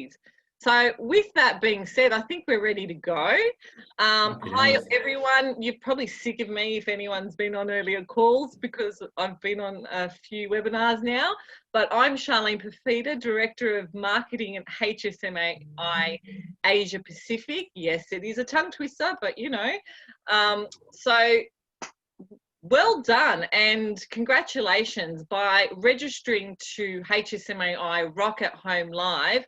properties. So with that being said, I think we're ready to go. Hi, everyone. You're probably sick of me if anyone's been on earlier calls because I've been on a few webinars now. But I'm Charlene Perfida, Director of Marketing at HSMAI Asia Pacific. Yes, it is a tongue twister, but you know. So well done and congratulations by registering to HSMAI ROC at Home Live,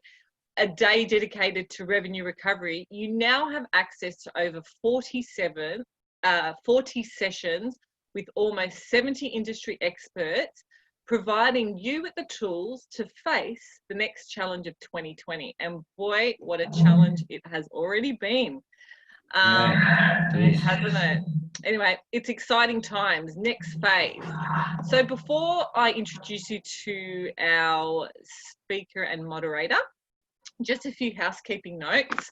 a day dedicated to revenue recovery. You now have access to over 40 sessions with almost 70 industry experts, providing you with the tools to face the next challenge of 2020. And boy, what a challenge it has already been. Hasn't it? Anyway, it's exciting times. Next phase. So before I introduce you to our speaker and moderator, just a few housekeeping notes.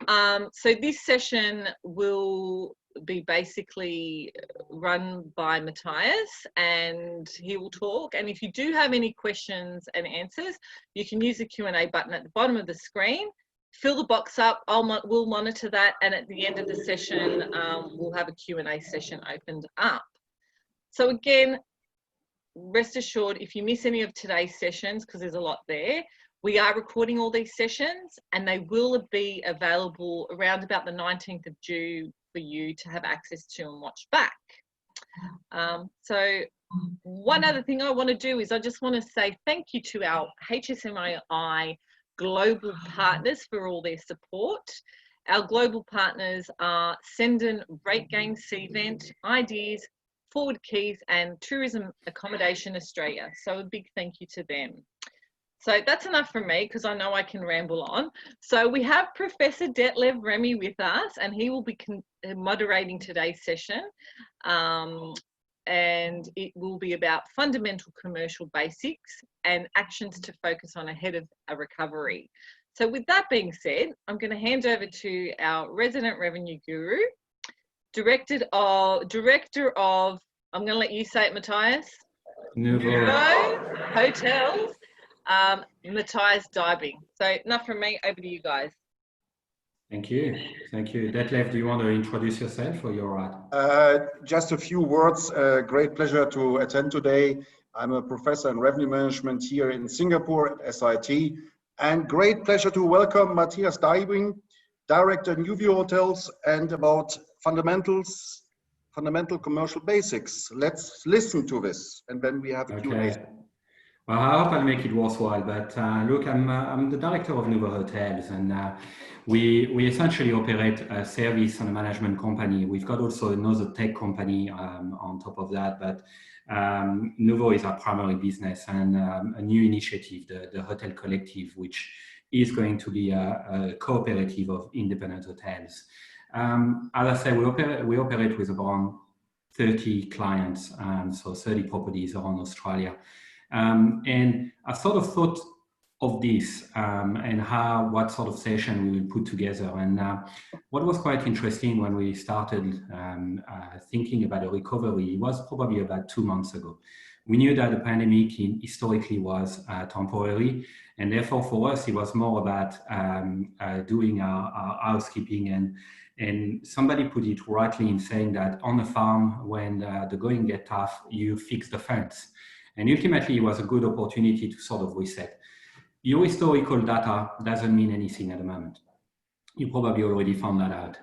So this session will be basically run by Matthias and he will talk. And if you do have any questions and answers, you can use the Q&A button at the bottom of the screen. Fill the box up, we'll monitor that, and at the end of the session, we'll have a Q&A session opened up. So again, rest assured, if you miss any of today's sessions, because there's a lot there, we are recording all these sessions and they will be available around about the 19th of June for you to have access to and watch back. So one other thing I want to do is I just want to say thank you to our HSMAI global partners for all their support. Our global partners are Sendon, Rate Game, Cvent, Ideas, Forward Keys and Tourism Accommodation Australia. So a big thank you to them. So that's enough from me because I know I can ramble on. So we have Professor Detlev Remy with us and he will be moderating today's session. And it will be about fundamental commercial basics and actions to focus on ahead of a recovery. So with that being said, I'm going to hand over to our resident revenue guru, Director of, I'm going to let you say it, Matthias. Nuvho Hotels, Matthias Dybing. So enough from me, over to you guys. Thank you. Thank you. Detlev, do you want to introduce yourself or you're right? Just a few words. Great pleasure to attend today. I'm a professor in revenue management here in Singapore at SIT. And great pleasure to welcome Matthias Dybing, Director Nuvho Hotels, and about fundamental commercial basics. Let's listen to this and then we have a Q&A. Well, I hope I'll make it worthwhile, but look, I'm the director of Nuvho Hotels and we essentially operate a service and a management company. We've got also another tech company on top of that, but Nuvho is our primary business and a new initiative, the Hotel Collective, which is going to be a cooperative of independent hotels. As I say, we operate with around 30 clients, so 30 properties around Australia. And I sort of thought of this and what sort of session we will put together. And what was quite interesting when we started thinking about a recovery was probably about 2 months ago. We knew that the pandemic historically was temporary, and therefore for us it was more about doing our housekeeping. And somebody put it rightly in saying that on a farm, when the going gets tough, you fix the fence. And ultimately, it was a good opportunity to sort of reset. Your historical data doesn't mean anything at the moment. You probably already found that out.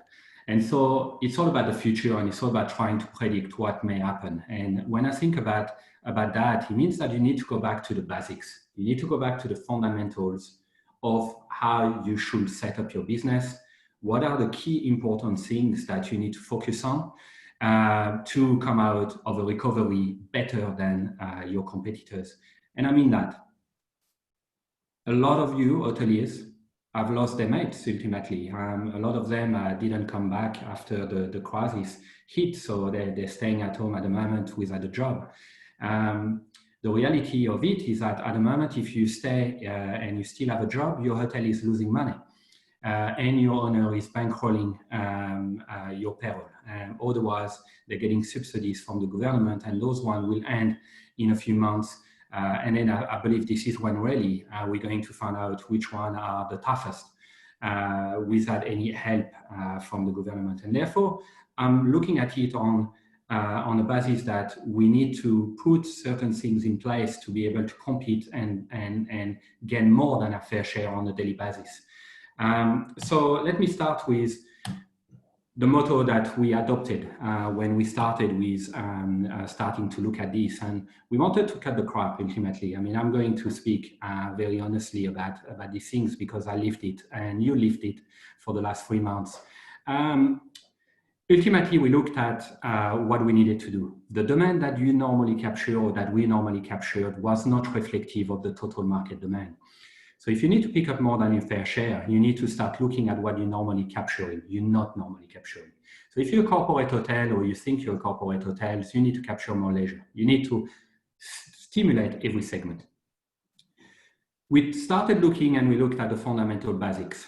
And so it's all about the future and it's all about trying to predict what may happen. And when I think about that, it means that you need to go back to the basics. You need to go back to the fundamentals of how you should set up your business. What are the key important things that you need to focus on to come out of a recovery better than your competitors? And I mean that. A lot of you hoteliers have lost their mates ultimately. A lot of them didn't come back after the crisis hit, so they're staying at home at the moment without a job. The reality of it is that at the moment, if you stay and you still have a job, your hotel is losing money. And your owner is bankrolling your payroll. Otherwise, they're getting subsidies from the government, and those ones will end in a few months And then I believe this is when really we're going to find out which one are the toughest without any help from the government. And therefore, I'm looking at it on the basis that we need to put certain things in place to be able to compete and gain more than a fair share on a daily basis. So let me start with the motto that we adopted when we started with starting to look at this, and we wanted to cut the crap ultimately. I mean, I'm going to speak very honestly about these things because I lived it and you lived it for the last 3 months. Ultimately, we looked at what we needed to do. The demand that you normally capture or that we normally captured was not reflective of the total market demand. So if you need to pick up more than your fair share, you need to start looking at what you're normally capturing, you're not normally capturing. So if you're a corporate hotel or you think you're a corporate hotel, you need to capture more leisure. You need to stimulate every segment. We started looking and we looked at the fundamental basics.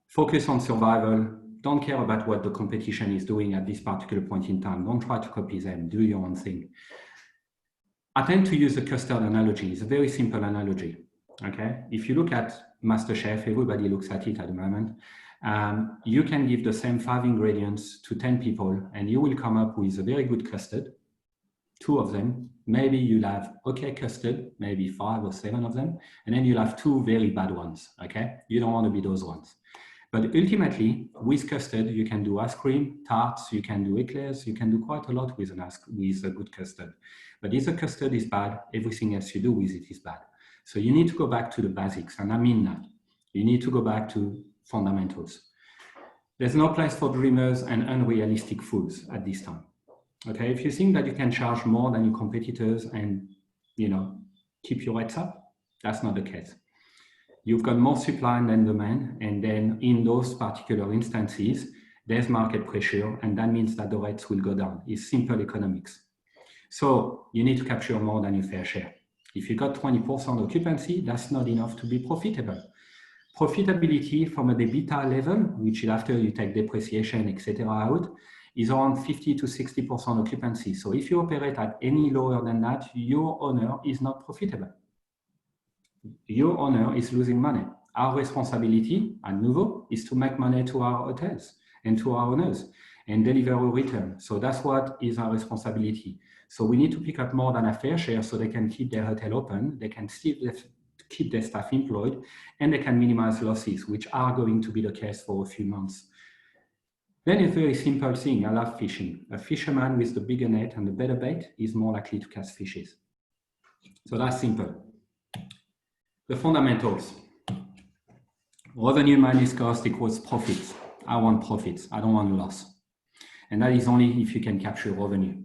Focus on survival. Don't care about what the competition is doing at this particular point in time. Don't try to copy them. Do your own thing. I tend to use the custard analogy. It's a very simple analogy. Okay, if you look at MasterChef, everybody looks at it at the moment. You can give the same 5 ingredients to 10 people and you will come up with a very good custard, 2 of them. Maybe you'll have okay custard, maybe 5 or 7 of them, and then you'll have 2 very bad ones. Okay, you don't want to be those ones. But ultimately, with custard, you can do ice cream, tarts, you can do eclairs, you can do quite a lot with a good custard. But if the custard is bad, everything else you do with it is bad. So you need to go back to the basics, and I mean that. You need to go back to fundamentals. There's no place for dreamers and unrealistic fools at this time. Okay, if you think that you can charge more than your competitors and, you know, keep your rates up, that's not the case. You've got more supply than demand, and then in those particular instances, there's market pressure, and that means that the rates will go down. It's simple economics. So you need to capture more than your fair share. If you got 20% occupancy, that's not enough to be profitable. Profitability from a EBITDA level, which is after you take depreciation, etc. out, is around 50 to 60% occupancy. So if you operate at any lower than that, your owner is not profitable. Your owner is losing money. Our responsibility at Nuvho is to make money to our hotels and to our owners and deliver a return. So that's what is our responsibility. So we need to pick up more than a fair share so they can keep their hotel open, they can still keep their staff employed, and they can minimize losses, which are going to be the case for a few months. Then a very simple thing, I love fishing. A fisherman with the bigger net and the better bait is more likely to catch fishes. So that's simple. The fundamentals. Revenue minus cost equals profits. I want profits, I don't want loss. And that is only if you can capture revenue.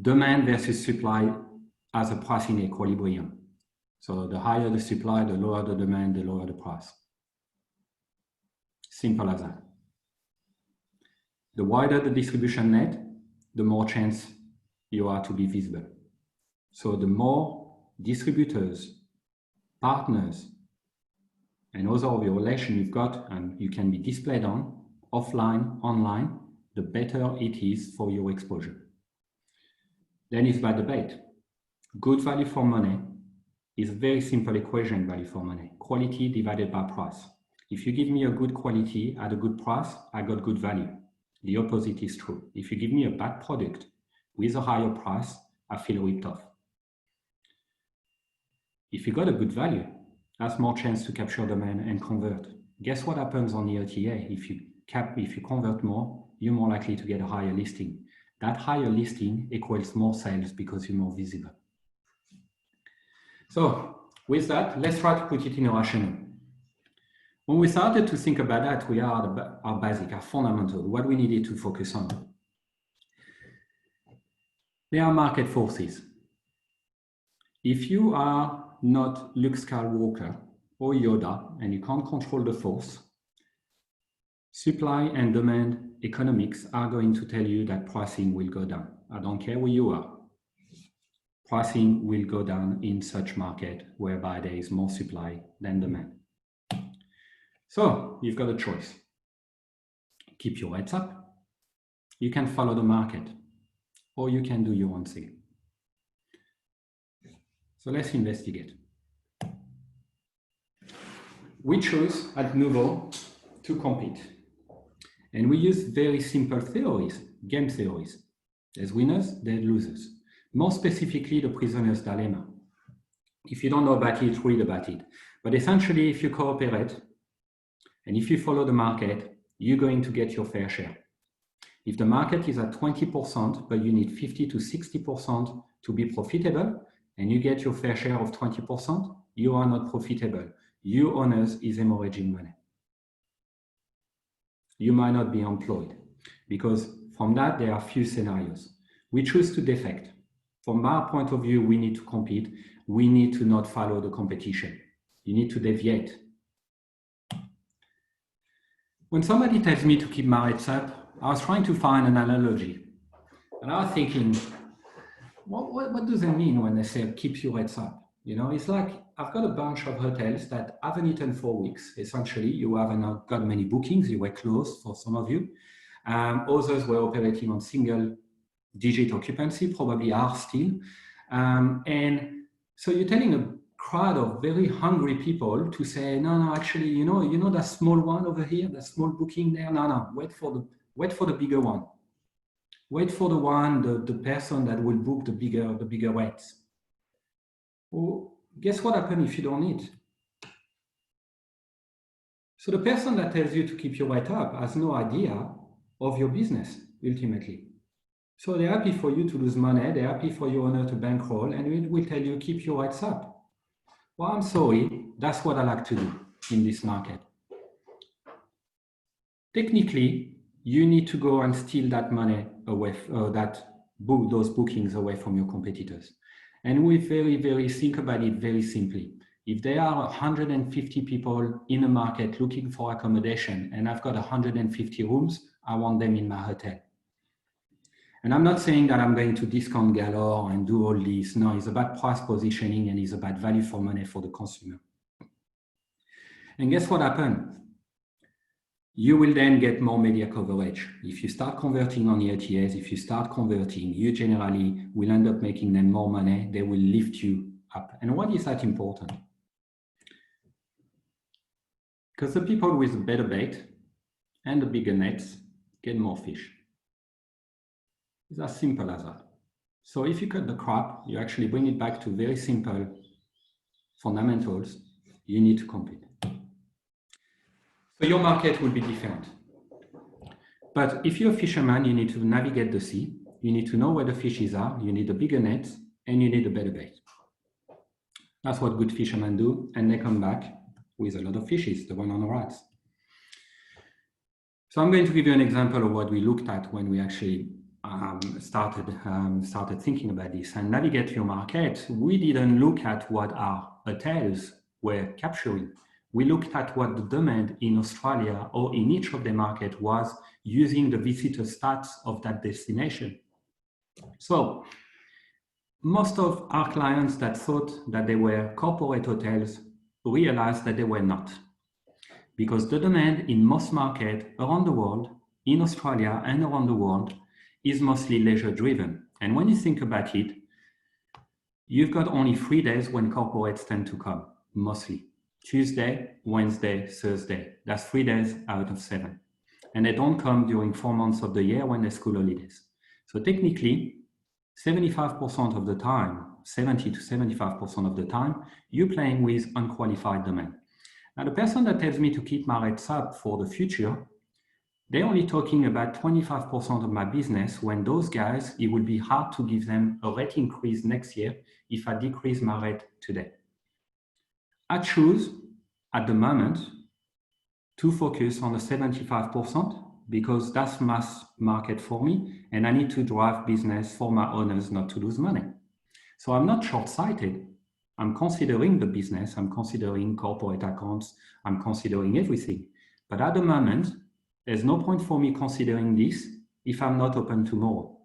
Demand versus supply as a pricing equilibrium. So the higher the supply, the lower the demand, the lower the price. Simple as that. The wider the distribution net, the more chance you are to be visible. So the more distributors, partners, and other of your relation you've got and you can be displayed on, offline, online, the better it is for your exposure. Then it's about debate. Good value for money is a very simple equation, value for money. Quality divided by price. If you give me a good quality at a good price, I got good value. The opposite is true. If you give me a bad product with a higher price, I feel ripped off. If you got a good value, that's more chance to capture demand and convert. Guess what happens on the OTA? If you convert more, you're more likely to get a higher listing. That higher listing equals more sales because you're more visible. So with that, let's try to put it in a rationale. When we started to think about that, we are our basic, our fundamental, what we needed to focus on. There are market forces. If you are not Luke Skywalker or Yoda and you can't control the force, supply and demand economics are going to tell you that pricing will go down. I don't care where you are. Pricing will go down in such market whereby there is more supply than demand. So you've got a choice. Keep your heads up. You can follow the market or you can do your own thing. So let's investigate. We chose at Nuvho to compete. And we use very simple theories, game theories. There's winners, there's losers. More specifically, the prisoner's dilemma. If you don't know about it, read about it. But essentially, if you cooperate and if you follow the market, you're going to get your fair share. If the market is at 20%, but you need 50 to 60% to be profitable, and you get your fair share of 20%, you are not profitable. You owners is hemorrhaging money. You might not be employed, because from that, there are few scenarios. We choose to defect. From our point of view, we need to compete. We need to not follow the competition. You need to deviate. When somebody tells me to keep my rates up, I was trying to find an analogy. And I was thinking, what does it mean when they say keep your rates up? You know, it's like I've got a bunch of hotels that haven't eaten for weeks. Essentially, you haven't got many bookings. You were closed for some of you. Others were operating on single-digit occupancy, probably are still. And so you're telling a crowd of very hungry people to say, no, actually, you know that small one over here, that small booking there. No, wait for the bigger one. Wait for the one, the person that will book the bigger rates. Well, guess what happens if you don't eat? So the person that tells you to keep your rate up has no idea of your business, ultimately. So they're happy for you to lose money, they're happy for your owner to bankroll, and we will tell you keep your rates up. Well, I'm sorry, that's what I like to do in this market. Technically, you need to go and steal that money away, those bookings away from your competitors. And we very think about it very simply. If there are 150 people in a market looking for accommodation and I've got 150 rooms, I want them in my hotel. And I'm not saying that I'm going to discount galore and do all this. No, it's about price positioning and it's about value for money for the consumer. And guess what happened? You will then get more media coverage. If you start converting on the OTAs, if you start converting, you generally will end up making them more money. They will lift you up. And why is that important? Because the people with the better bait and the bigger nets get more fish. It's as simple as that. So if you cut the crap, you actually bring it back to very simple fundamentals. You need to compete. So your market will be different. But if you're a fisherman, you need to navigate the sea. You need to know where the fishes are. You need a bigger net and you need a better bait. That's what good fishermen do. And they come back with a lot of fishes, the one on the right. So I'm going to give you an example of what we looked at when we actually started thinking about this. And navigate your market, we didn't look at what our hotels were capturing. We looked at what the demand in Australia or in each of the market was using the visitor stats of that destination. So most of our clients that thought that they were corporate hotels realized that they were not. Because the demand in most markets around the world, in Australia and around the world, is mostly leisure driven. And when you think about it, you've got only 3 days when corporates tend to come, mostly. Tuesday, Wednesday, Thursday. That's 3 days out of 7. And they don't come during 4 months of the year when there's school holidays. So technically, 75% of the time, 70 to 75% of the time, you're playing with unqualified demand. Now, the person that tells me to keep my rates up for the future, they're only talking about 25% of my business when those guys, it would be hard to give them a rate increase next year if I decrease my rate today. I choose at the moment to focus on the 75% because that's mass market for me and I need to drive business for my owners not to lose money. So I'm not short-sighted. I'm considering the business, I'm considering corporate accounts, I'm considering everything. But at the moment, there's no point for me considering this if I'm not open tomorrow.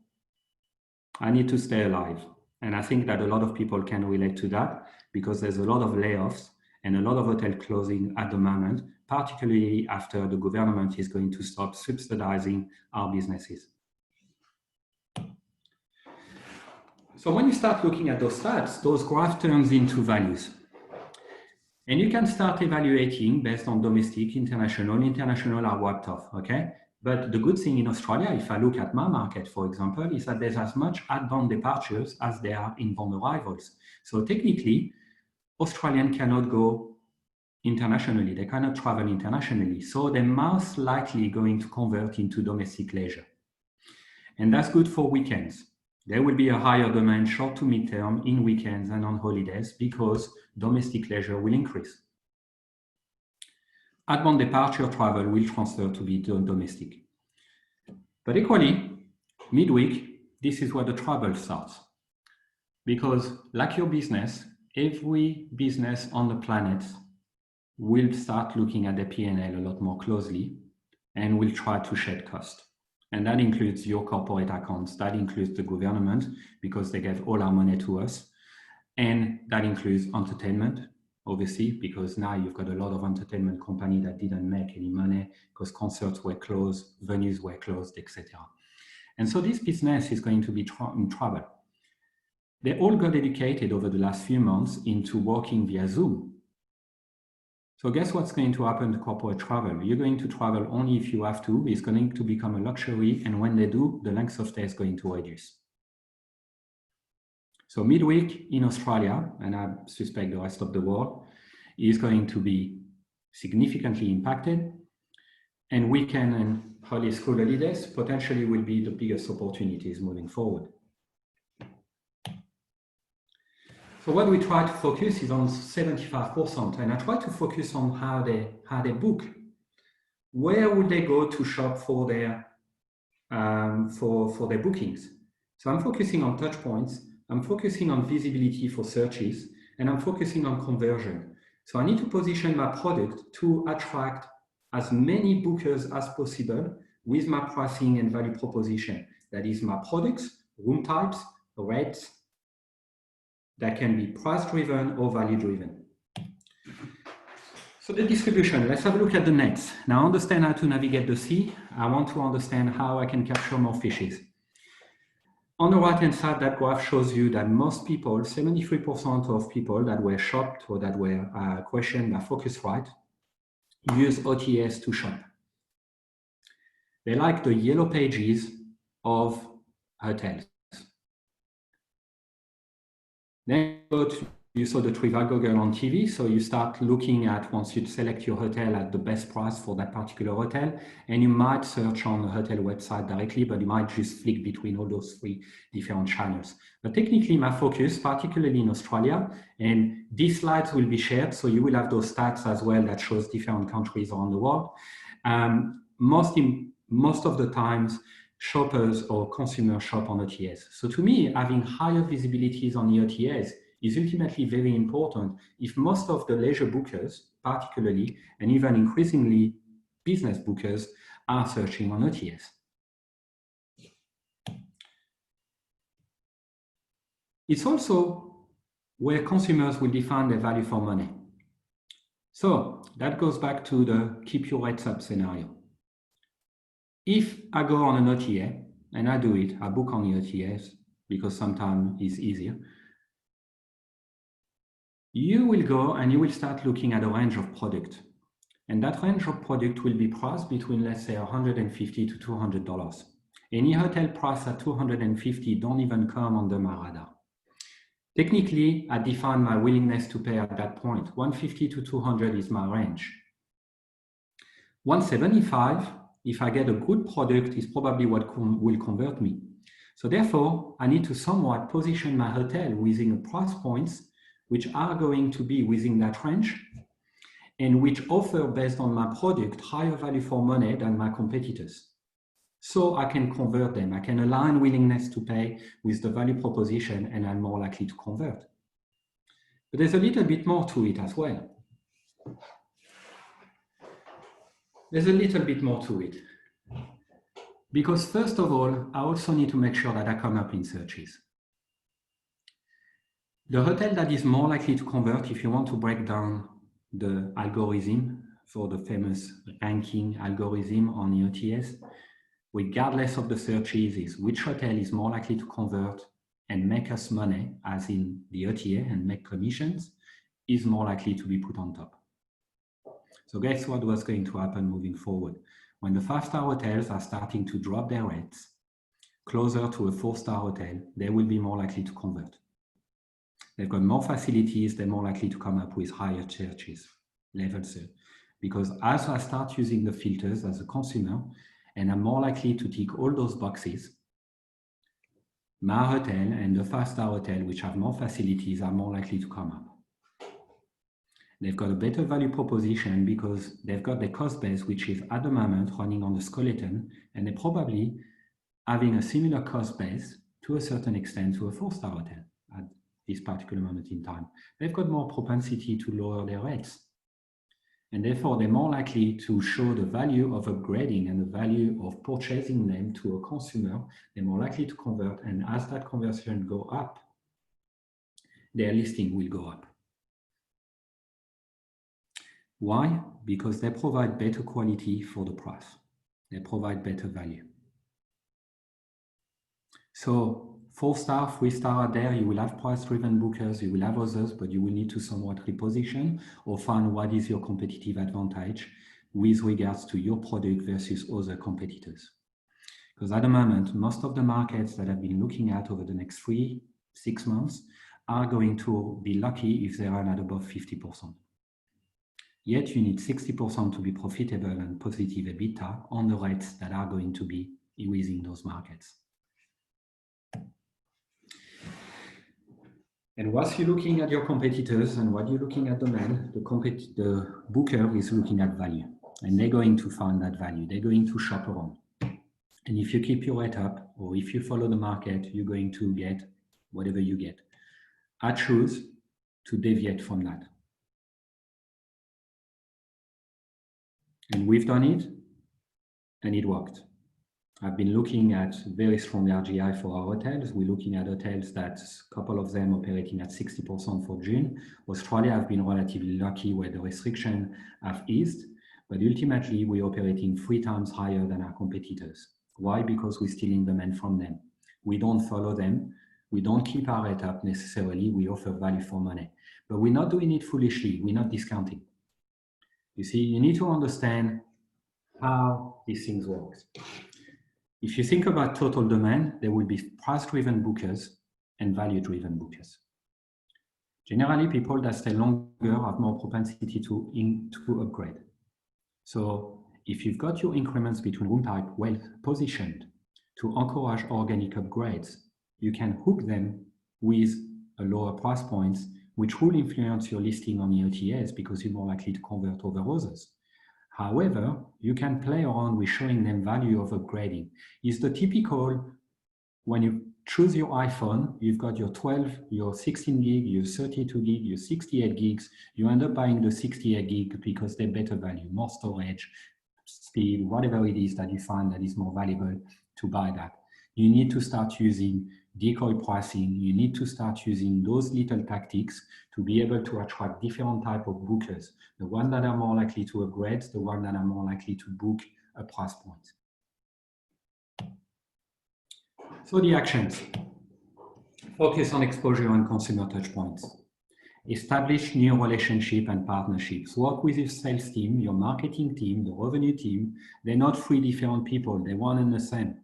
I need to stay alive. And I think that a lot of people can relate to that because there's a lot of layoffs and a lot of hotel closing at the moment, particularly after the government is going to stop subsidizing our businesses. So when you start looking at those stats, those graphs turns into values. And you can start evaluating based on domestic, international. International are wiped off, okay? But the good thing in Australia, if I look at my market, for example, is that there's as much outbound departures as there are inbound arrivals. So technically, Australians cannot go internationally. They cannot travel internationally. So they're most likely going to convert into domestic leisure. And that's good for weekends. There will be a higher demand short to mid-term in weekends and on holidays because domestic leisure will increase. Outbound departure travel will transfer to be domestic. But equally, midweek, this is where the trouble starts. Because like your business, every business on the planet will start looking at the P&L a lot more closely and will try to shed cost. And that includes your corporate accounts, that includes the government because they gave all our money to us. And that includes entertainment, obviously, because now you've got a lot of entertainment companies that didn't make any money because concerts were closed, venues were closed, etc. And so this business is going to be in trouble. They all got educated over the last few months into working via Zoom. So guess what's going to happen to corporate travel? You're going to travel only if you have to. It's going to become a luxury. And when they do, the length of stay is going to reduce. So midweek in Australia, and I suspect the rest of the world, is going to be significantly impacted. And weekend and school holidays potentially will be the biggest opportunities moving forward. So what we try to focus is on 75%, and I try to focus on how they book. Where would they go to shop for their bookings? So I'm focusing on touch points, I'm focusing on visibility for searches, and I'm focusing on conversion. So I need to position my product to attract as many bookers as possible with my pricing and value proposition. That is my products, room types, rates, that can be price-driven or value-driven. So the distribution, let's have a look at the nets. Now I understand how to navigate the sea. I want to understand how I can capture more fishes. On the right-hand side, that graph shows you that most people, 73% of people that were shopped or that were questioned by Focusrite, use OTAs to shop. They like the yellow pages of hotels. Then you saw the Trivago on TV, so you start looking at, once you select your hotel, at the best price for that particular hotel, and you might search on the hotel website directly, but you might just flick between all those three different channels. But technically, my focus, particularly in Australia, and these slides will be shared, so you will have those stats as well that shows different countries around the world. Most of the times, shoppers or consumers shop on OTAs. So to me, having higher visibilities on the OTAs is ultimately very important if most of the leisure bookers, particularly, and even increasingly business bookers, are searching on OTAs. It's also where consumers will define their value for money. So that goes back to the keep your rates up scenario. If I go on an OTA, and I do it, I book on the OTAs because sometimes it's easier, you will go and you will start looking at a range of product. And that range of product will be priced between, let's say, $150 to $200. Any hotel price at $250 don't even come under my radar. Technically, I define my willingness to pay at that point. $150 to $200 is my range. $175, if I get a good product, is probably what will convert me. So therefore, I need to somewhat position my hotel within price points which are going to be within that range and which offer, based on my product, higher value for money than my competitors. So I can convert them. I can align willingness to pay with the value proposition, and I'm more likely to convert. But there's a little bit more to it as well. There's a little bit more to it. Because first of all, I also need to make sure that I come up in searches. The hotel that is more likely to convert, if you want to break down the algorithm for the famous ranking algorithm on the OTAs, regardless of the searches, is which hotel is more likely to convert and make us money, as in the OTA, and make commissions, is more likely to be put on top. So guess what was going to happen moving forward? When the 5-star hotels are starting to drop their rates closer to a 4-star hotel, they will be more likely to convert. They've got more facilities, they're more likely to come up with higher charges, levels. Because as I start using the filters as a consumer, and I'm more likely to tick all those boxes, my hotel and the 5-star hotel, which have more facilities, are more likely to come up. They've got a better value proposition because they've got their cost base, which is at the moment running on the skeleton, and they're probably having a similar cost base to a certain extent to a 4-star hotel at this particular moment in time. They've got more propensity to lower their rates. And therefore, they're more likely to show the value of upgrading and the value of purchasing them to a consumer. They're more likely to convert, and as that conversion go up, their listing will go up. Why? Because they provide better quality for the price. They provide better value. So 4-star, 3-star out there, you will have price-driven bookers, you will have others, but you will need to somewhat reposition or find what is your competitive advantage with regards to your product versus other competitors. Because at the moment, most of the markets that I've been looking at over the next 3-6 months are going to be lucky if they run at above 50%. Yet you need 60% to be profitable and positive EBITDA on the rates that are going to be within those markets. And whilst you're looking at your competitors and what you're looking at demand, the booker is looking at value, and they're going to find that value. They're going to shop around. And if you keep your rate up, or if you follow the market, you're going to get whatever you get. I choose to deviate from that. And we've done it, and it worked. I've been looking at very strong RGI for our hotels. We're looking at hotels that a couple of them operating at 60% for June. Australia have been relatively lucky where the restriction have eased, but ultimately we're operating 3 times higher than our competitors. Why? Because we're stealing demand from them. We don't follow them. We don't keep our rate up necessarily. We offer value for money, but we're not doing it foolishly. We're not discounting. You see, you need to understand how these things work. If you think about total demand, there will be price-driven bookers and value-driven bookers. Generally, people that stay longer have more propensity to upgrade. So if you've got your increments between room type well positioned to encourage organic upgrades, you can hook them with a lower price point, which will influence your listing on the OTAs because you're more likely to convert over others. However, you can play around with showing them value of upgrading. It's the typical, when you choose your iPhone, you've got your 12, your 16 gig, your 32 gig, your 68 gigs. You end up buying the 68 gig because they're better value, more storage, speed, whatever it is that you find that is more valuable to buy that. You need to start using decoy pricing. You need to start using those little tactics to be able to attract different type of bookers. The ones that are more likely to upgrade, the ones that are more likely to book a price point. So the actions. Focus on exposure and consumer touch points. Establish new relationship and partnerships. Work with your sales team, your marketing team, the revenue team. They're not 3 different people. They're one and the same.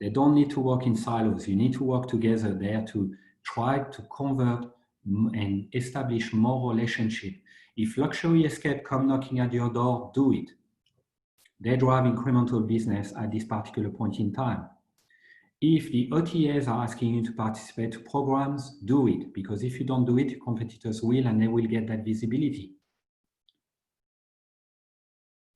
They don't need to work in silos. You need to work together there to try to convert and establish more relationship. If Luxury Escape come knocking at your door, do it. They drive incremental business at this particular point in time. If the OTAs are asking you to participate to programs, do it. Because if you don't do it, competitors will, and they will get that visibility.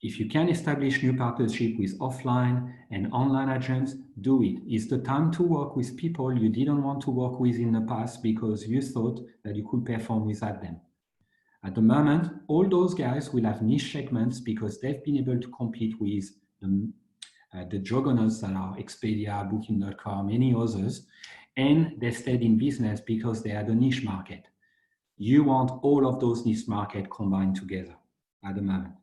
If you can establish new partnership with offline and online agents, do it. It's the time to work with people you didn't want to work with in the past because you thought that you could perform without them. At the moment, all those guys will have niche segments because they've been able to compete with the juggernauts that are Expedia, Booking.com, many others, and they stayed in business because they had a niche market. You want all of those niche markets combined together at the moment.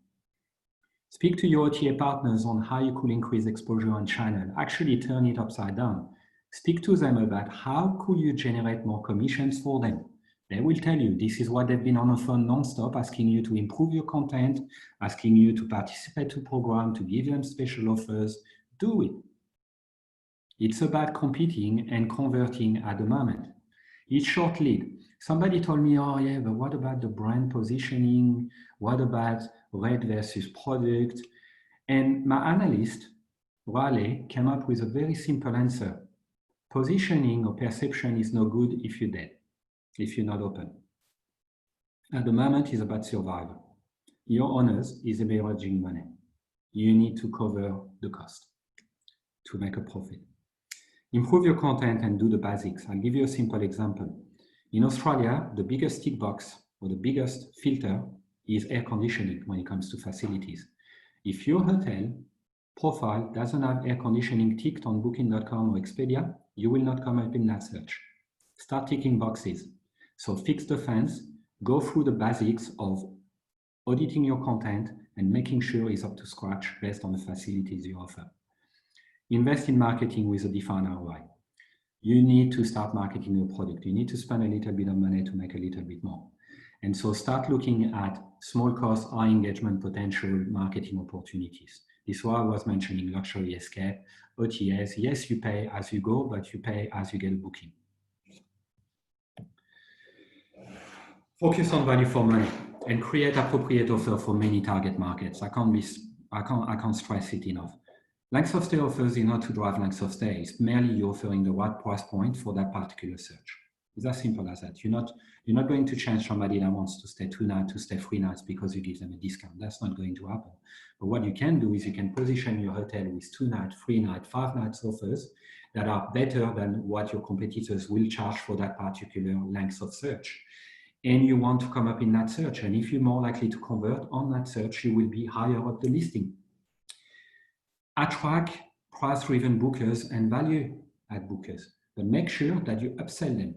Speak to your OTA partners on how you could increase exposure on channel. Actually turn it upside down. Speak to them about how could you generate more commissions for them. They will tell you this is what they've been on the phone non-stop, asking you to improve your content, asking you to participate to program, to give them special offers. Do it. It's about competing and converting at the moment. It's short lead. Somebody told me, oh yeah, but what about the brand positioning? What about rate versus product? And my analyst, Raleigh, came up with a very simple answer. Positioning or perception is no good if you're dead, if you're not open. At the moment, it's about survival. Your owners is leveraging money. You need to cover the cost to make a profit. Improve your content and do the basics. I'll give you a simple example. In Australia, the biggest tick box or the biggest filter is air conditioning when it comes to facilities. If your hotel profile doesn't have air conditioning ticked on booking.com or Expedia, you will not come up in that search. Start ticking boxes. So fix the fence, go through the basics of auditing your content and making sure it's up to scratch based on the facilities you offer. Invest in marketing with a defined ROI. You need to start marketing your product. You need to spend a little bit of money to make a little bit more. And so start looking at small cost, high engagement potential marketing opportunities. This is why I was mentioning luxury escape, OTAs. Yes, you pay as you go, but you pay as you get a booking. Focus on value for money and create appropriate offer for many target markets. I can't stress it enough. Length of stay offers is not to drive length of stay. It's merely you offering the right price point for that particular search. It's as simple as that. You're not going to change somebody that wants to stay 2 nights to stay 3 nights because you give them a discount. That's not going to happen. But what you can do is you can position your hotel with 2 nights, 3 nights, 5 nights offers that are better than what your competitors will charge for that particular length of search. And you want to come up in that search. And if you're more likely to convert on that search, you will be higher up the listing. Attract price-driven bookers and value-add bookers, but make sure that you upsell them.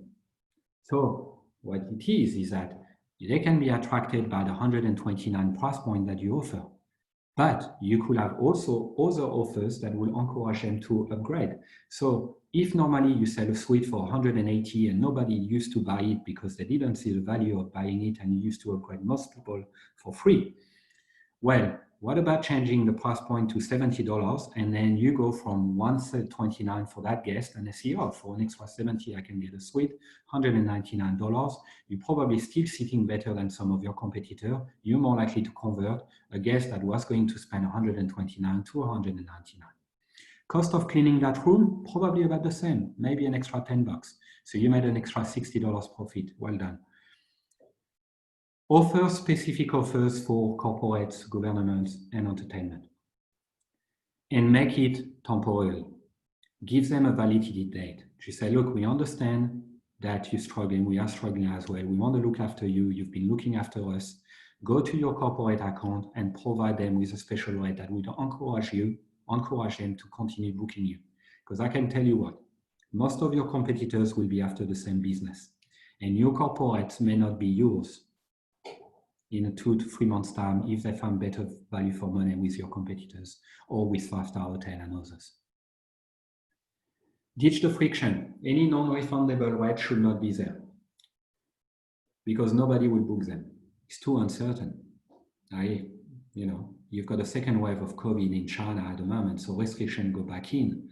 So what it is that they can be attracted by the 129 price point that you offer, but you could have also other offers that will encourage them to upgrade. So if normally you sell a suite for 180 and nobody used to buy it because they didn't see the value of buying it and you used to upgrade most people for free, well, what about changing the price point to $70 and then you go from 129 for that guest and they say, oh, for an extra 70, I can get a suite, $199. You're probably still sitting better than some of your competitors. You're more likely to convert a guest that was going to spend 129 to 199. Cost of cleaning that room, probably about the same, maybe an extra $10. So you made an extra $60 profit. Well done. Offer specific offers for corporates, governments, and entertainment. And make it temporary. Give them a validity date. Just say, look, we understand that you're struggling. We are struggling as well. We want to look after you. You've been looking after us. Go to your corporate account and provide them with a special rate that would encourage them to continue booking you. Because I can tell you what, most of your competitors will be after the same business. And your corporates may not be yours in a 2 to 3 months time if they find better value for money with your competitors or with 5-star hotel and others. Ditch the friction. Any non-refundable rate should not be there because nobody will book them. It's too uncertain. You've got a second wave of COVID in China at the moment, so restrictions go back in.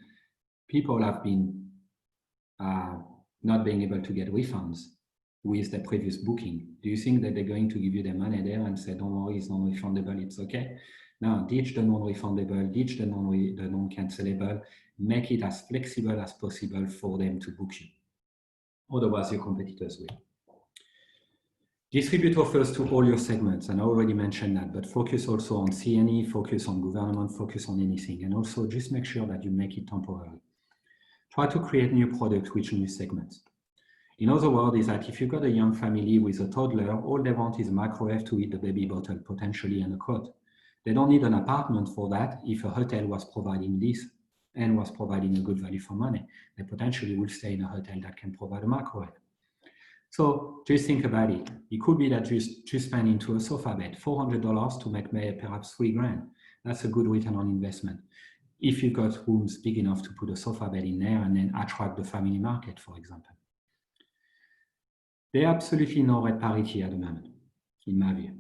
People have been not being able to get refunds with their previous booking. Do you think that they're going to give you their money there and say, don't worry, it's non-refundable, it's okay? No, ditch the non-refundable, ditch the non-cancelable, make it as flexible as possible for them to book you. Otherwise, your competitors will. Distribute offers to all your segments, and I already mentioned that, but focus also on CNE, focus on government, focus on anything, and also just make sure that you make it temporary. Try to create new products with new segments. In other words, is that if you've got a young family with a toddler, all they want is a microwave to eat the baby bottle, potentially, and a cot. They don't need an apartment for that if a hotel was providing this and was providing a good value for money. They potentially will stay in a hotel that can provide a microwave. So just think about it. It could be that you spend into a sofa bed, $400 to make perhaps $3,000. That's a good return on investment. if you've got rooms big enough to put a sofa bed in there and then attract the family market, for example. There are absolutely no rate parity at the moment, in my view.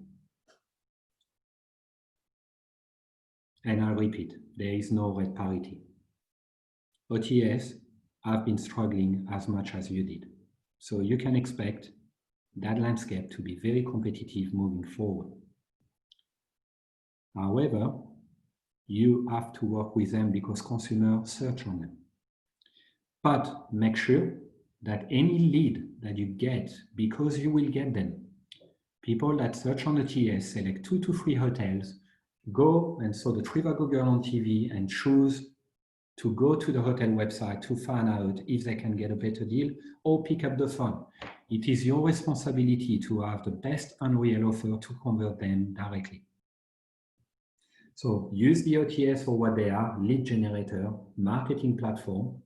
And I'll repeat, there is no rate parity. OTAs have been struggling as much as you did. So you can expect that landscape to be very competitive moving forward. However, you have to work with them because consumers search on them. But make sure that any lead that you get, because you will get them, people that search on the TS, select 2 to 3 hotels, go and saw the Trivago girl on TV and choose to go to the hotel website to find out if they can get a better deal or pick up the phone. It is your responsibility to have the best unreal offer to convert them directly. So use the OTS for what they are, lead generator, marketing platform.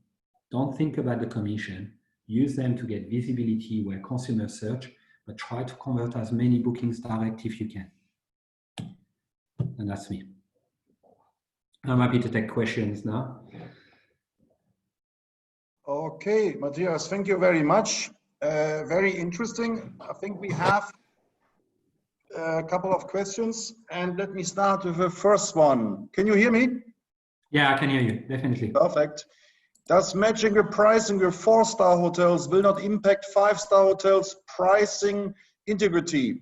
Don't think about the commission. Use them to get visibility where consumers search, but try to convert as many bookings direct if you can. And that's me. I'm happy to take questions now. Okay, Matthias, thank you very much. Very interesting. I think we have a couple of questions, and let me start with the first one. Can you hear me? Yeah, I can hear you, definitely. Perfect. Does matching the pricing with 4-star hotels will not impact 5-star hotels' pricing integrity?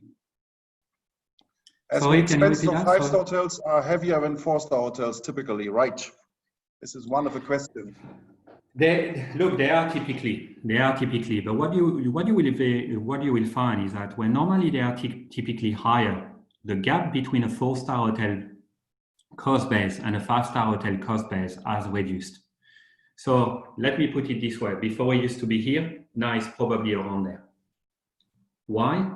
As the expenses of 5-star hotels are heavier than 4-star hotels typically, right? This is one of the questions. They are typically, but what you will find is that when normally they are typically higher, the gap between a 4-star hotel cost base and a 5-star hotel cost base has reduced. So let me put it this way: before it used to be here, now it's probably around there. Why?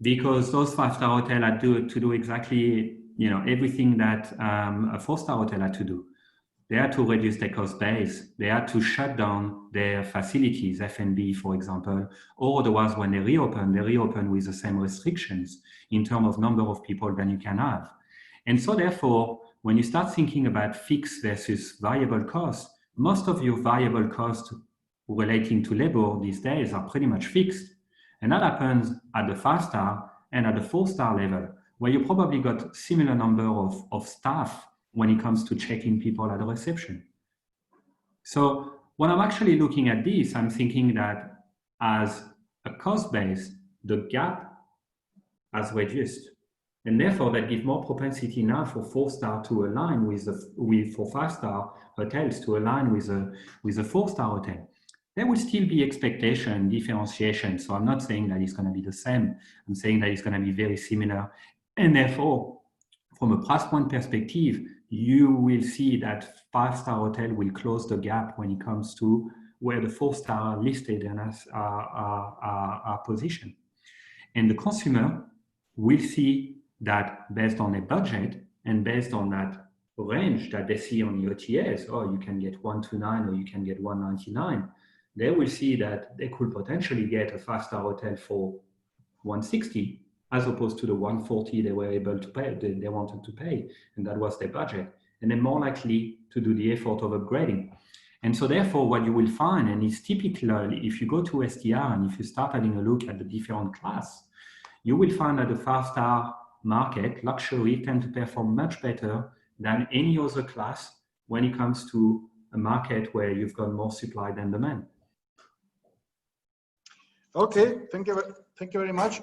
Because those 5-star hotels had to do exactly, everything that a 4-star hotel had to do. They had to reduce their cost base. They had to shut down their facilities, F&B, for example, or otherwise when they reopen with the same restrictions in terms of number of people than you can have. And so therefore, when you start thinking about fixed versus variable costs, most of your variable costs relating to labor these days are pretty much fixed. And that happens at the 5-star and at the 4-star level, where you probably got similar number of staff when it comes to checking people at the reception. So when I'm actually looking at this, I'm thinking that as a cost base, the gap has reduced. And therefore that gives more propensity now for 4-star to align for 5-star hotels to align with a 4-star hotel. There will still be expectation, differentiation. So I'm not saying that it's going to be the same. I'm saying that it's going to be very similar. And therefore, from a price point perspective, you will see that 5-star hotel will close the gap when it comes to where the 4-star are listed and are positioned. And the consumer will see that based on their budget and based on that range that they see on the OTAs, or you can get 129 or you can get 199, they will see that they could potentially get a 5-star hotel for 160 as opposed to the 140 they were able to pay, they wanted to pay, and that was their budget. And they're more likely to do the effort of upgrading. And so therefore what you will find, and it's typical, if you go to STR and if you start having a look at the different class, you will find that the 5-star market, luxury, tend to perform much better than any other class when it comes to a market where you've got more supply than demand. Okay, thank you very much.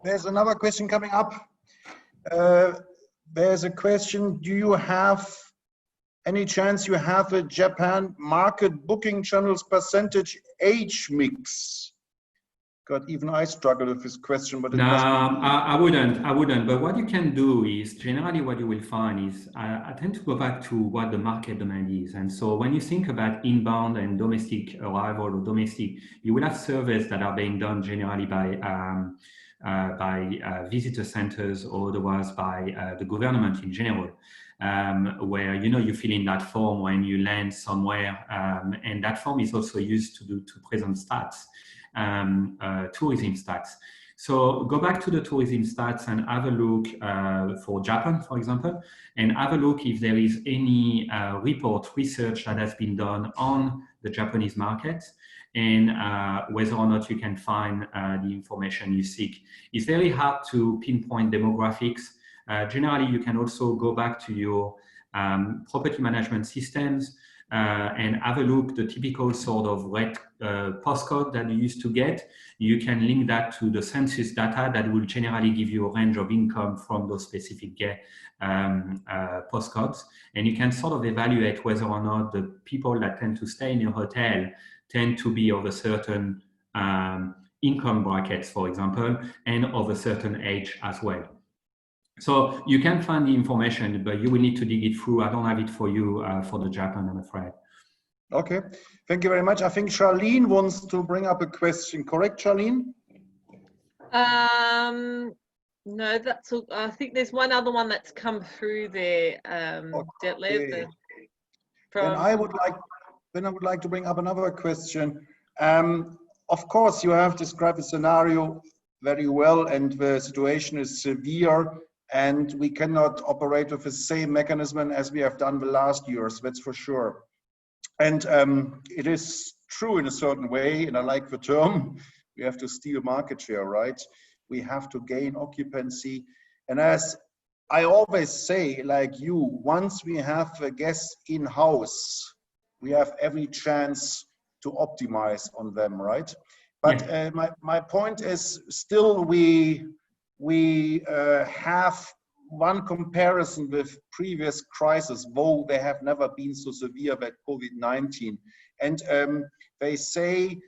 There's another question coming up. There's a question: do you have any chance you have a Japan market booking channels percentage age mix? God, even I struggle with this question, but it must be. I wouldn't. But what you can do is, generally what you will find is, I tend to go back to what the market demand is. And so when you think about inbound and domestic arrival or domestic, you will have surveys that are being done generally by visitor centers or otherwise by the government in general, where you fill in that form when you land somewhere, and that form is also used to present stats, tourism stats. So go back to the tourism stats and have a look for Japan, for example, and have a look if there is any research that has been done on the Japanese market and whether or not you can find the information you seek. It's very hard to pinpoint demographics. Generally, you can also go back to your property management systems and have a look, the typical sort of red postcode that you used to get. You can link that to the census data that will generally give you a range of income from those specific postcodes. And you can sort of evaluate whether or not the people that tend to stay in your hotel tend to be of a certain income brackets, for example, and of a certain age as well. So you can find the information, but you will need to dig it through. I don't have it for you for the Japan, I'm afraid. Okay, thank you very much. I think Charlene wants to bring up a question. Correct, Charlene? No, that's all. I think there's one other one that's come through there, Detlef. Then I would like to bring up another question. Of course, you have described the scenario very well, and the situation is severe, and we cannot operate with the same mechanism as we have done the last years, that's for sure. And it is true in a certain way, and I like the term, we have to steal market share, right? We have to gain occupancy. And as I always say, like you, once we have a guest in-house, we have every chance to optimize on them, right? But my point is still we have one comparison with previous crises, though they have never been so severe by COVID-19. And they say,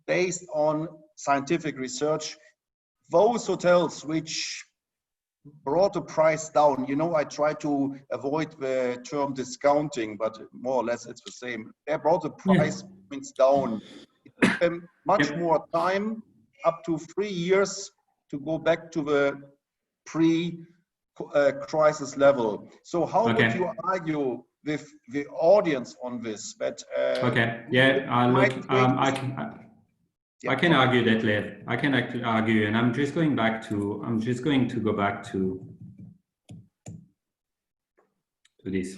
based on scientific research, those hotels which brought the price down, you know, I try to avoid the term discounting, but more or less it's the same. They brought the price points down. It took them much more time, up to 3 years, to go back to the pre-crisis level. So how would you argue with the audience on this? That I can argue that, Lev. I can actually argue, and I'm just going to go back to this.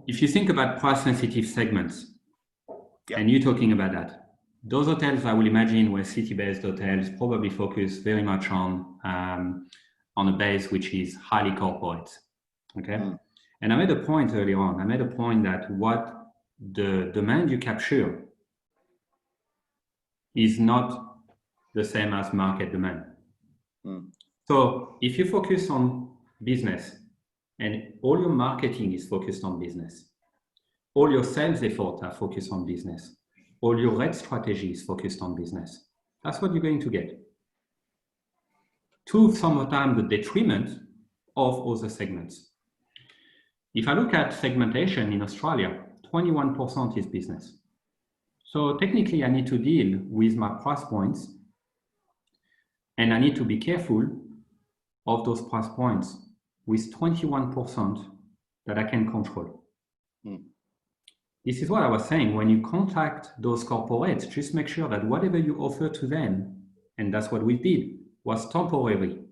If you think about price-sensitive segments, and you're talking about that, those hotels, I will imagine, were city-based hotels, probably focus very much on a base which is highly corporate. Okay, and I made a point earlier on. I made a point that what the demand you capture is not the same as market demand. So if you focus on business and all your marketing is focused on business, all your sales efforts are focused on business, all your rate strategy is focused on business, that's what you're going to get. To sometimes the detriment of other segments. If I look at segmentation in Australia, 21% is business. So technically I need to deal with my price points and I need to be careful of those price points with 21% that I can control. This is what I was saying, when you contact those corporates, just make sure that whatever you offer to them, and that's what we did, was temporary.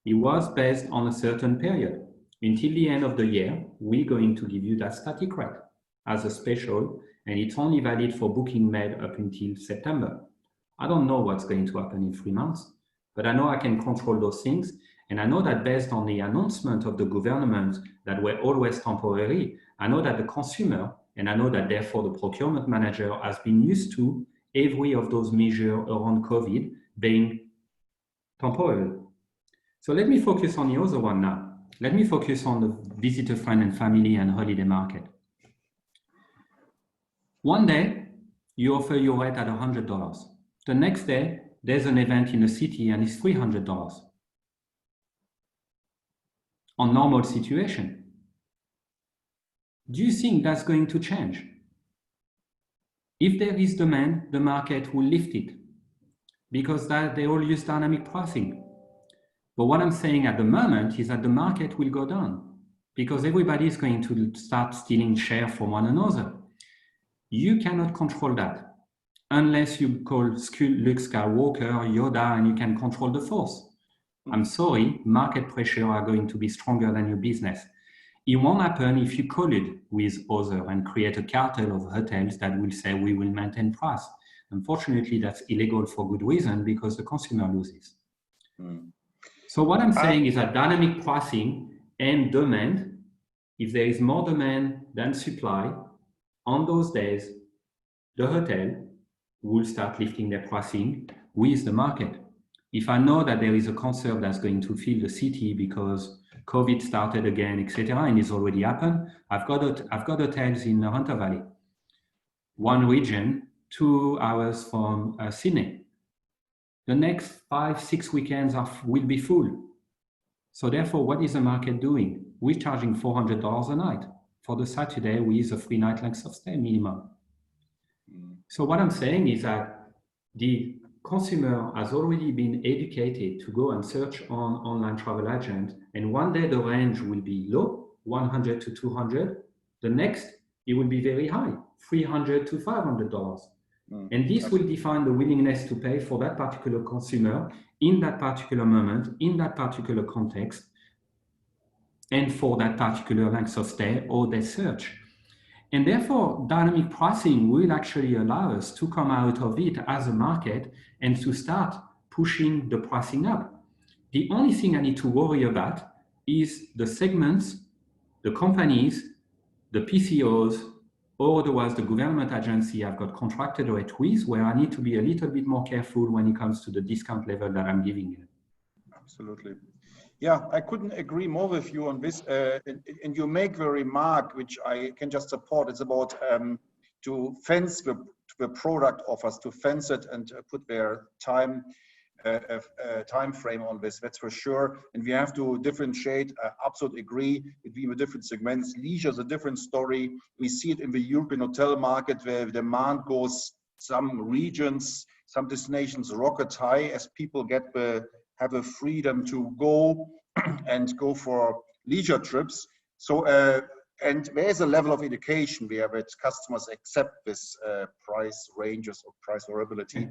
It was based on a certain period. Until the end of the year, we're going to give you that static rate as a special, and it's only valid for booking made up until September. I don't know what's going to happen in 3 months, but I know I can control those things. And I know that based on the announcement of the government that were always temporary, I know that the consumer, and I know that therefore the procurement manager has been used to every of those measures around COVID being temporary. So let me focus on the other one now. Let me focus on the visitor, friend and family and holiday market. One day, you offer your rate at $100. The next day, there's an event in the city and it's $300. On normal situation. Do you think that's going to change? If there is demand, the market will lift it because they all use dynamic pricing. But what I'm saying at the moment is that the market will go down because everybody is going to start stealing share from one another. You cannot control that. unless you call Luke Skywalker, Yoda, and you can control the force. I'm sorry, market pressure are going to be stronger than your business. It won't happen if you collude with others and create a cartel of hotels that will say we will maintain price. Unfortunately, that's illegal for good reason because the consumer loses. So what I'm saying is that dynamic pricing and demand, if there is more demand than supply, on those days, the hotel will start lifting their pricing with the market. If I know that there is a concert that's going to fill the city because COVID started again, etc., and it's already happened, I've got hotels in the Hunter Valley, one region, 2 hours from Sydney. The next 5-6 weekends will be full. So therefore, what is the market doing? We're charging $400 a night for the Saturday with a free night length of stay minimum. So what I'm saying is that the consumer has already been educated to go and search on online travel agent, and one day the range will be low, 100 to 200. The next, it will be very high, $300 to $500. And this will define the willingness to pay for that particular consumer in that particular moment, in that particular context, and for that particular length of stay or their search. And therefore, dynamic pricing will actually allow us to come out of it as a market and to start pushing the pricing up. The only thing I need to worry about is the segments, the companies, the PCOs, or otherwise the government agency I've got contracted rate with, where I need to be a little bit more careful when it comes to the discount level that I'm giving you. Absolutely. Yeah, I couldn't agree more with you on this. And you make the remark, which I can just support. It's about to fence the product offers, to fence it and put their time frame on this. That's for sure. And we have to differentiate. I absolutely agree between the different segments. Leisure is a different story. We see it in the European hotel market where demand goes. Some regions, some destinations rocket high as people have a freedom to go and go for leisure trips. So, and there is a level of education where customers accept this price ranges or price variability.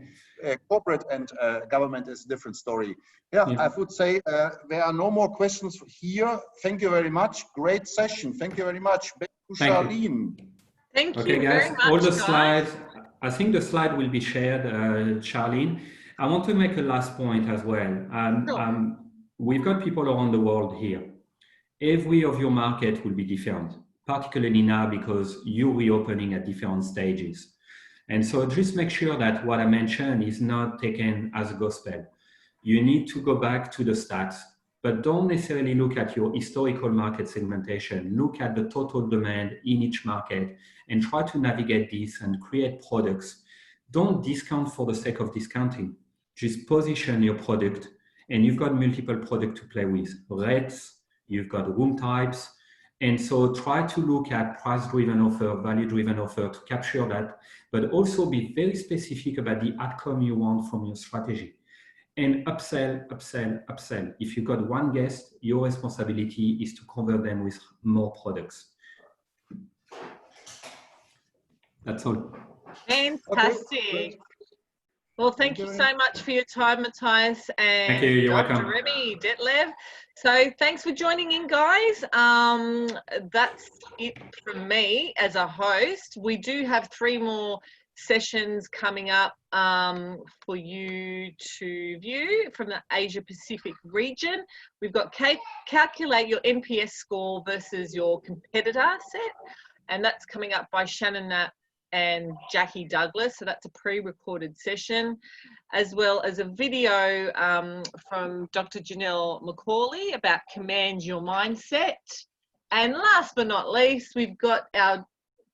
Corporate and government is a different story. Yeah, I would say there are no more questions here. Thank you very much. Great session. Thank you very much. Back to Charlene. Thank you guys, very much, all the slides, I think the slide will be shared, Charlene. I want to make a last point as well. We've got people around the world here. Every of your market will be different, particularly now because you're reopening at different stages. And so just make sure that what I mentioned is not taken as a gospel. You need to go back to the stats, but don't necessarily look at your historical market segmentation. Look at the total demand in each market and try to navigate this and create products. Don't discount for the sake of discounting. Just position your product, and you've got multiple products to play with. Rates, you've got room types. And so try to look at price-driven offer, value-driven offer to capture that, but also be very specific about the outcome you want from your strategy. And upsell, upsell, upsell. If you've got one guest, your responsibility is to convert them with more products. That's all. Fantastic. Okay. Well, thank you so much for your time, Matthias and Dr. Remy, Detlev. So thanks for joining in, guys. That's it from me as a host. We do have 3 more sessions coming up for you to view from the Asia Pacific region. We've got calculate your NPS score versus your competitor set, and that's coming up by Shannon Knapp and Jackie Douglas. So that's a pre-recorded session, as well as a video from Dr. Janelle McCauley about command your mindset. And last but not least, we've got our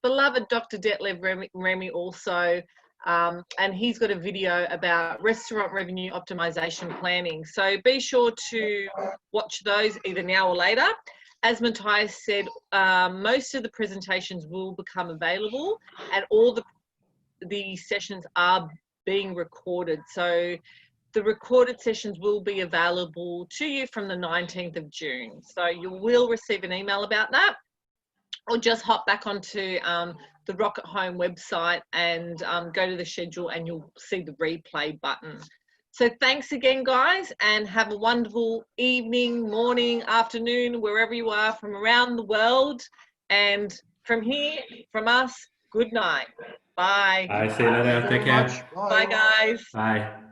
beloved Dr. Detlev Remy also, and he's got a video about restaurant revenue optimization planning. So be sure to watch those either now or later. As Matthias said, most of the presentations will become available, and all the sessions are being recorded. So the recorded sessions will be available to you from the 19th of June. So you will receive an email about that, or just hop back onto the ROC at Home website and go to the schedule and you'll see the replay button. So thanks again, guys, and have a wonderful evening, morning, afternoon, wherever you are from around the world. And from here, from us, good night. Bye. Bye. See you later. Take care. Bye, guys. Bye.